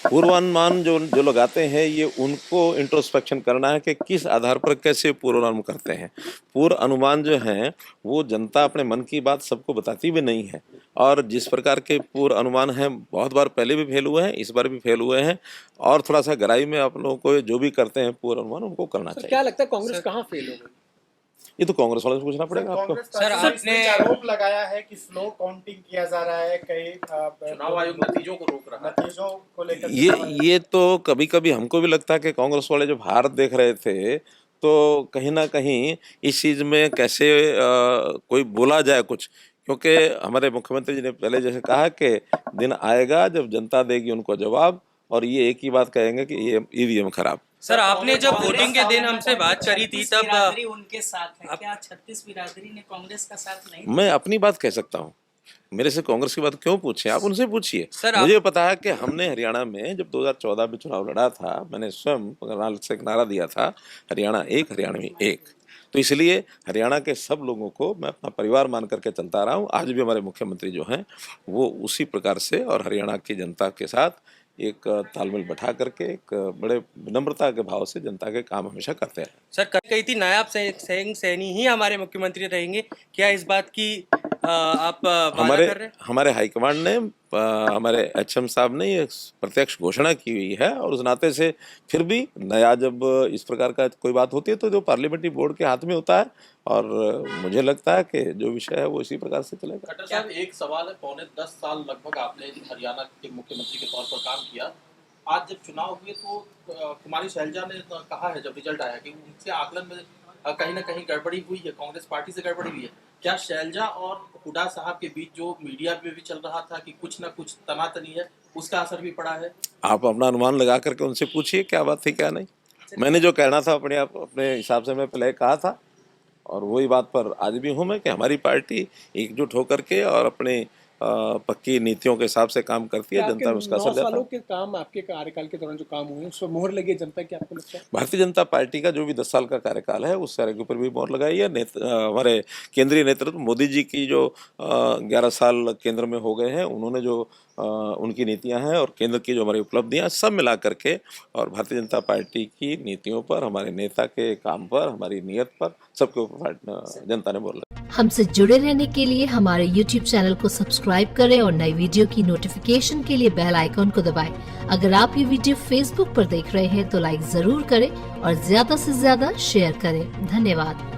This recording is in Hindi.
पूर्वानुमान जो जो लगाते हैं ये उनको इंट्रोस्पेक्शन करना है कि किस आधार पर कैसे पूर्वानुमान करते हैं। पूर्व अनुमान जो हैं वो जनता अपने मन की बात सबको बताती भी नहीं है, और जिस प्रकार के पूर्व अनुमान हैं बहुत बार पहले भी फेल हुए हैं, इस बार भी फेल हुए हैं, और थोड़ा सा गहराई में आप लोगों को जो भी करते हैं पूर्व अनुमान उनको करना चाहिए। क्या लगता है कांग्रेस कहाँ फेल हो गई? ये तो कांग्रेस वालों से पूछना पड़ेगा आपको। सर आपने आरोप लगाया है कि स्लो काउंटिंग किया जा रहा है, कई चुनाव आयोग नतीजों को रोक रहा है, नतीजों को लेकर ये तो कभी कभी हमको भी लगता है कि कांग्रेस वाले जब हार देख रहे थे तो कहीं ना कहीं इस चीज़ में कैसे कोई बोला जाए कुछ, क्योंकि हमारे मुख्यमंत्री जी ने पहले जैसे कहा कि दिन आएगा जब जनता देगी उनको जवाब, और ये एक ही बात कहेंगे कि ये ईवीएम खराब। सर आपने जब वोटिंग के दिन हमसे बात करी थी तब बिरादरी उनके साथ है, क्या 36 बिरादरी ने कांग्रेस का साथ नहीं? मैं अपनी बात कह सकता हूँ, मेरे से कांग्रेस की बात क्यों पूछे, आप उनसे पूछिए। सर, मुझे पता है कि हमने हरियाणा में जब 2014 में चुनाव लड़ा था, मैंने स्वयं से एक नारा दिया था, हरियाणा एक हरियाणवी एक। तो इसलिए हरियाणा के सब लोगों को मैं अपना परिवार मान करके चलता रहा हूँ। आज भी हमारे मुख्यमंत्री जो हैं वो उसी प्रकार से और हरियाणा की जनता के साथ एक तालमेल बैठा करके एक बड़े विनम्रता के भाव से जनता के काम हमेशा करते हैं। सर कही थी नायब सिंह सैनी ही हमारे मुख्यमंत्री रहेंगे, क्या इस बात की आप वादा कर रहे हैं? हमारे हाईकमांड ने हमारे एचएम साहब ने ये प्रत्यक्ष घोषणा की हुई है, और उस नाते से फिर भी नया जब इस प्रकार का कोई बात होती है तो जो पार्लियामेंट्री बोर्ड के हाथ में होता है, और मुझे लगता है कि जो विषय है वो इसी प्रकार से चलेगा। खट्टर साहब एक सवाल है, पौने 10 साल लगभग आपने हरियाणा के मुख्यमंत्री के तौर पर काम किया। आज जब चुनाव हुए तो कुमारी शैलजा ने कहा है जब रिजल्ट आया कि उनसे आकलन में कहीं ना कहीं गड़बड़ी हुई है, कांग्रेस पार्टी से गड़बड़ी हुई है। क्या शैलजा और हुड्डा साहब के बीच जो मीडिया में भी चल रहा था कि कुछ ना कुछ तनातनी है, उसका असर भी पड़ा है? आप अपना अनुमान लगा करके उनसे पूछिए क्या बात थी क्या नहीं। मैंने जो कहना था अपने हिसाब से मैं पहले कहा था, और वही बात पर आज भी हूँ मैं कि हमारी पार्टी एकजुट होकर के और अपने पक्की नीतियों के हिसाब से काम करती है, जनता में उसका असर जाता है। 9 सालों के काम, आपके कार्यकाल के दौरान जो काम हुए उस पर मोहर लगी है जनता की, आपको लगता है? भारतीय जनता पार्टी का जो भी 10 साल का कार्यकाल है उस सारे के ऊपर भी मोहर लगाई है। हमारे केंद्रीय नेतृत्व मोदी जी की जो 11 साल केंद्र में हो गए हैं, उन्होंने जो उनकी नीतियां हैं और केंद्र की जो हमारी उपलब्धियां सब मिला करके, और भारतीय जनता पार्टी की नीतियों पर, हमारे नेता के काम पर, हमारी नीयत पर, सबके ऊपर जनता ने बोला। हमसे जुड़े रहने के लिए हमारे YouTube चैनल को सब्सक्राइब करें और नई वीडियो की नोटिफिकेशन के लिए बेल आइकॉन को दबाएं। अगर आप ये वीडियो Facebook पर देख रहे हैं तो लाइक जरूर करें और ज्यादा से ज्यादा शेयर करें। धन्यवाद।